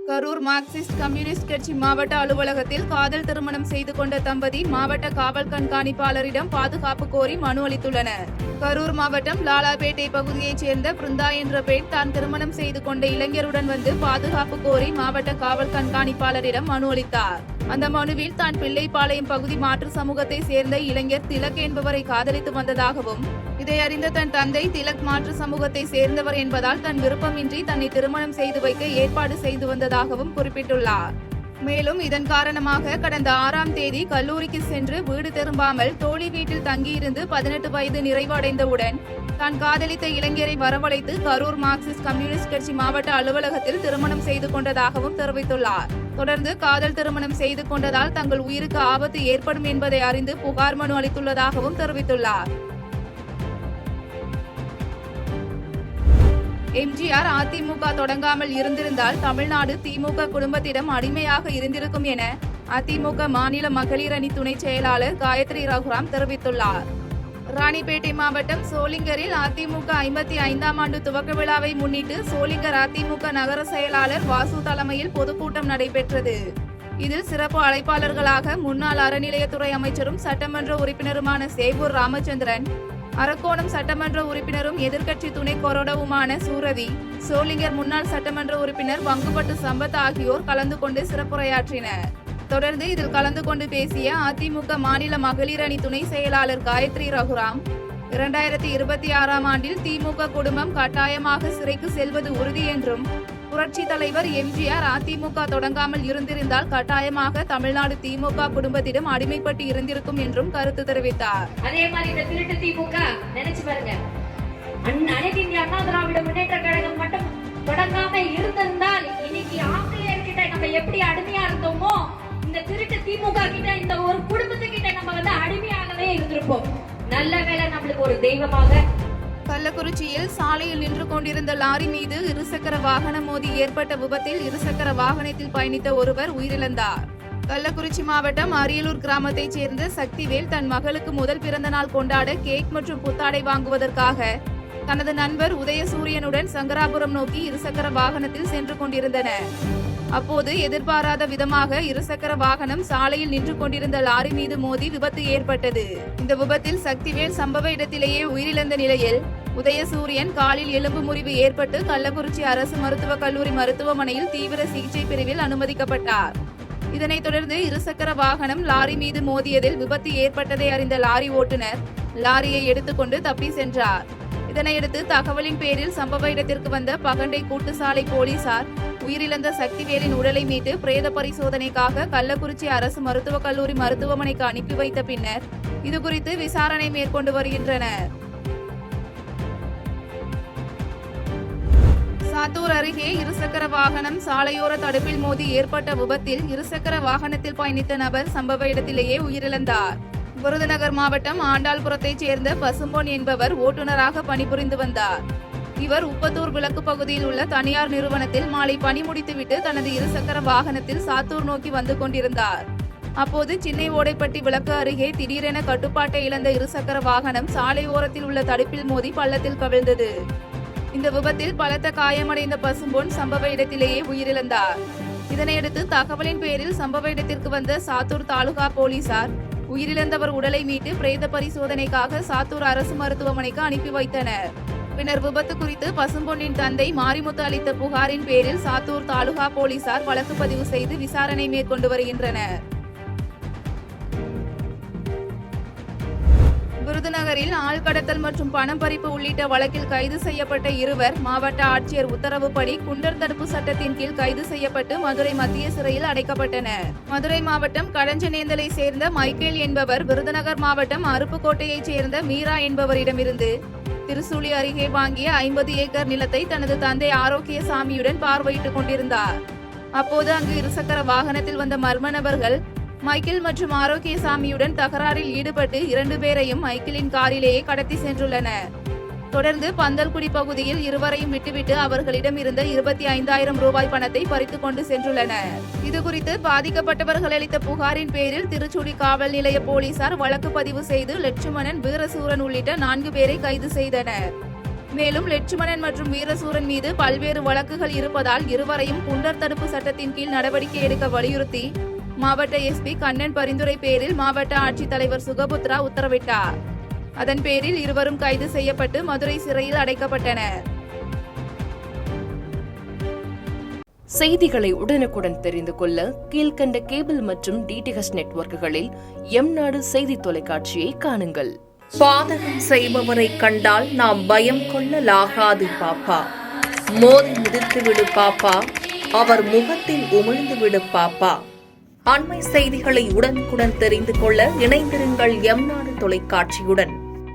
Karur Marxist communist கட்சி மாவட்ட அலுவலகத்தில் காதல் திருமணம் செய்து கொண்ட தம்பதி மாவட்ட காவல் கண்காணிப்பாளரிடம் பாதுகாப்பு கோரி மனு அளித்துள்ளனர். கரூர் மாவட்டம் லாலாபேட்டை பகுதியைச் சேர்ந்த பிருந்தா என்ற பெண் தான் திருமணம் செய்து கொண்ட இளைஞருடன் வந்து பாதுகாப்பு கோரி மாவட்ட காவல் கண்காணிப்பாளரிடம் மனு அளித்தார். அந்த மனுவில் தான் பிள்ளைப்பாளையம் பகுதி மாற்று சமூகத்தை சேர்ந்த இளைஞர் திலக் என்பவரை காதலித்து வந்ததாகவும், இதை அறிந்த தன் தந்தை திலக் மாற்று சமூகத்தை சேர்ந்தவர் என்பதால் தன் விருப்பமின்றி தன்னை திருமணம் செய்து வைக்க ஏற்பாடு செய்து வந்ததாகவும் குறிப்பிட்டுள்ளார். மேலும் இதன் காரணமாக கடந்த 6ஆம் தேதி கல்லூரிக்கு சென்று வீடு திரும்பாமல் தோழி வீட்டில் தங்கியிருந்து 18 வயது நிறைவு அடைந்தவுடன் தான் காதலித்த இளைஞரை வரவழைத்து கரூர் மார்க்சிஸ்ட் கம்யூனிஸ்ட் கட்சி மாவட்ட அலுவலகத்தில் திருமணம் செய்து கொண்டதாகவும் தெரிவித்துள்ளார். தொடர்ந்து காதல் திருமணம் செய்து கொண்டதால் தங்கள் உயிருக்கு ஆபத்து ஏற்படும் என்பதை அறிந்து புகார் மனு அளித்துள்ளதாகவும் தெரிவித்துள்ளார். எம்ஜிஆர் அதிமுக தொடங்காமல் இருந்திருந்தால் தமிழ்நாடு திமுக குடும்பத்திடம் அடிமையாக இருந்திருக்கும் என அதிமுக மாநில மகளிர் அணி துணை செயலாளர் காயத்ரி ரகுராம் தெரிவித்துள்ளார். ராணிப்பேட்டை மாவட்டம் சோளிங்கரில் அதிமுக 55ஆம் ஆண்டு துவக்க விழாவை முன்னிட்டு சோளிங்கர் அதிமுக நகர செயலாளர் வாசு தலைமையில் பொதுக்கூட்டம் நடைபெற்றது. இதில் சிறப்பு அழைப்பாளர்களாக முன்னாள் அறநிலையத்துறை அமைச்சரும் சட்டமன்ற உறுப்பினருமான சேவூர் ராமச்சந்திரன், அரக்கோணம் சட்டமன்ற உறுப்பினரும் எதிர்க்கட்சி துணை கொறடவுமான சூரதி, சோளிங்கர் முன்னாள் சட்டமன்ற உறுப்பினர் வங்குப்பட்டு சம்பத் ஆகியோர் கலந்து கொண்டு சிறப்புரையாற்றினர். தொடர்ந்து இதில் கலந்து கொண்டு பேசிய அதிமுக மாநில மகளிர் அணி துணை செயலாளர் காயத்ரி ரகுராம், 2026ஆம் ஆண்டில் திமுக குடும்பம் கட்டாயமாக சிறைக்கு செல்வது உறுதி என்றும், புரட்சி தலைவர் எம்ஜிஆர் அதிமுக தொடங்காமல் இருந்திருந்தால் கட்டாயமாக தமிழ்நாடு திமுக குடும்பத்திடம் அடிமைப்பட்டு இருந்திருக்கும் என்றும் கருத்து தெரிவித்தார். அதே மாதிரி இந்த திருட்டு திமுக நினைச்சு பாருங்க, அனைத்து இந்திய அண்ணா திராவிட முன்னேற்ற கழகம் மட்டும் தொடங்காம இருந்திருந்தால் இன்னைக்கு ஆங்கிலேயர்கிட்ட நம்ம எப்படி அடிமையா இருந்தோமோ, இந்த திருட்டு திமுக கிட்ட இந்த ஒரு குடும்பத்துக்கிட்ட நம்ம அடிமையாகவே இருந்திருப்போம். நல்ல வேளை நம்மளுக்கு ஒரு தெய்வமாக. கள்ளக்குறிச்சியில் சாலையில் நின்று கொண்டிருந்த லாரி மீது இருசக்கர வாகனம் மோதி ஏற்பட்ட விபத்தில் இருசக்கர வாகனத்தில் பயணித்த ஒருவர் உயிரிழந்தார். கள்ளக்குறிச்சி மாவட்டம் அரியலூர் கிராமத்தைச் சேர்ந்த சக்திவேல் தன் மகளுக்கு முதல் பிறந்த நாள் கொண்டாட கேக் மற்றும் புத்தாடை வாங்குவதற்காக தனது நண்பர் உதயசூரியனுடன் சங்கராபுரம் நோக்கி இருசக்கர வாகனத்தில் சென்று கொண்டிருந்தனர். அப்போது எதிர்பாராத விதமாக இருசக்கர வாகனம் சாலையில் நின்று கொண்டிருந்த லாரி மீது மோதி விபத்து ஏற்பட்டது. இந்த விபத்தில் சக்திவேல் சம்பவ இடத்திலேயே உயிரிழந்த நிலையில் உதயசூரியன் காலில் எலும்பு முறிவு ஏற்பட்டு கள்ளக்குறிச்சி அரசு மருத்துவக் கல்லூரி மருத்துவமனையில் தீவிர சிகிச்சை பிரிவில் அனுமதிக்கப்பட்டார். இதனைத் தொடர்ந்து இருசக்கர வாகனம் லாரி மீது மோதியதில் விபத்து ஏற்பட்டதை அறிந்த லாரி ஓட்டுநர் லாரியை எடுத்துக்கொண்டு தப்பி சென்றார். இதனையடுத்து தகவலின் பேரில் சம்பவ இடத்திற்கு வந்த பகண்டை கூட்டுசாலை போலீசார் உயிரிழந்த சக்திவேலின் உடலை மீட்டு பிரேத பரிசோதனைக்காக கள்ளக்குறிச்சி அரசு மருத்துவக் கல்லூரி மருத்துவமனைக்கு அனுப்பி வைத்த பின்னர் இதுகுறித்து விசாரணை மேற்கொண்டு வருகின்றனர். சாத்தூர் அருகே இருசக்கர வாகனம் சாலையோர தடுப்பில் மோதி ஏற்பட்ட விபத்தில் இருசக்கர வாகனத்தில் பயணித்த நபர் சம்பவ இடத்திலேயே உயிரிழந்தார். விருதுநகர் மாவட்டம் ஆண்டாள்புரத்தைச் சேர்ந்த பசும்பொன் என்பவர் ஓட்டுநராக பணிபுரிந்து வந்தார். இவர் உப்பத்தூர் விளக்கு பகுதியில் உள்ள தனியார் நிறுவனத்தில் மாலை பணி முடித்துவிட்டு தனது இருசக்கர வாகனத்தில் சாத்தூர் நோக்கி வந்து கொண்டிருந்தார். அப்போது சின்னை ஓடைப்பட்டி விளக்கு அருகே திடீரென கட்டுப்பாட்டை இழந்த இருசக்கர வாகனம் சாலை ஓரத்தில் உள்ள தடுப்பில் மோதி பள்ளத்தில் கவிழ்ந்தது. இந்த விபத்தில் பலத்த காயமடைந்த பசும்பொன் சம்பவ இடத்திலேயே உயிரிழந்தார். இதனையடுத்து தகவலின் பேரில் சம்பவ இடத்திற்கு வந்த சாத்தூர் தாலுகா போலீசார் உயிரிழந்தவர் உடலை மீட்டு பிரேத பரிசோதனைக்காக சாத்தூர் அரசு மருத்துவமனைக்கு அனுப்பி வைத்தனர். பின்னர் விபத்து குறித்து பசும்பொன்னின் தந்தை மாரிமுத்து அளித்த புகாரின் பேரில் சாத்தூர் தாலுகா போலீசார் வழக்கு பதிவு செய்து விசாரணை மேற்கொண்டு வருகின்றனர். விருதுநகரில் ஆள்கடத்தல் மற்றும் பணம் பறிப்பு உள்ளிட்ட வழக்கில் கைது செய்யப்பட்ட இருவர் மாவட்ட ஆட்சியர் உத்தரவுப்படி குண்டர் தடுப்பு சட்டத்தின் கீழ் கைது செய்யப்பட்டு மதுரை மத்திய சிறையில் அடைக்கப்பட்டனர். மதுரை மாவட்டம் கடஞ்சநேந்தலை சேர்ந்த மைக்கேல் என்பவர் விருதுநகர் மாவட்டம் அருப்புக்கோட்டையைச் சேர்ந்த மீரா என்பவரிடமிருந்து திருசூலி அருகே வாங்கிய 50 ஏக்கர் நிலத்தை தனது தந்தை ஆரோக்கியசாமியுடன் பார்வையிட்டுக் கொண்டிருந்தார். அப்போது அங்கு இருசக்கர வாகனத்தில் வந்த மர்ம நபர்கள் மைக்கேல் மற்றும் ஆரோக்கியசாமியுடன் தகராறில் ஈடுபட்டு 2 பேரையும் மைக்கேலின் காரிலேயே கடத்தி சென்றுள்ளனர். தொடர்ந்து பந்தல்குடி பகுதியில் இருவரையும் விட்டுவிட்டு அவர்களிடம் இருந்த 25,000 ரூபாய் பணத்தை பறித்துக் கொண்டு சென்றுள்ளனர். இதுகுறித்து பாதிக்கப்பட்டவர்கள் அளித்த புகாரின் பேரில் திருச்சுழி காவல் நிலைய போலீசார் வழக்கு பதிவு செய்து லட்சுமணன், வீரசூரன் உள்ளிட்ட 4 பேரை கைது செய்தனர். மேலும் லட்சுமணன் மற்றும் வீரசூரன் மீது பல்வேறு வழக்குகள் இருப்பதால் இருவரையும் குண்டர் தடுப்பு சட்டத்தின் கீழ் நடவடிக்கை எடுக்க வலியுறுத்தி மாவட்ட எஸ்பி கண்ணன் பரிந்துரை பேரில் மாவட்ட ஆட்சித்தலைவர் சுகபுத்ரா உத்தரவிட்டார். அதன் பேரில் இருவரும் கைது செய்யப்பட்டு மதுரை சிறையில் அடைக்கப்பட்டனர். செய்திகளை உடனுக்குடன் தெரிந்து கொள்ள கீழ்கண்ட கேபிள் மற்றும் டிடிஎச் நெட்வொர்க்குகளில் எம்நாடு செய்தி தொலைக்காட்சியை காணுங்கள். பாதகம் செய்பவரை கண்டால் நாம் பயம் கொள்ளலாகாது பாப்பா. மோதி மிதித்து விடு பாப்பா, அவர் முகத்தில் உமிழ்ந்து விடு பாப்பா. அண்மை செய்திகளை உடனுக்குடன் தெரிந்து கொள்ள இணைந்திருங்கள் எம்நாடு தொலைக்காட்சியுடன்.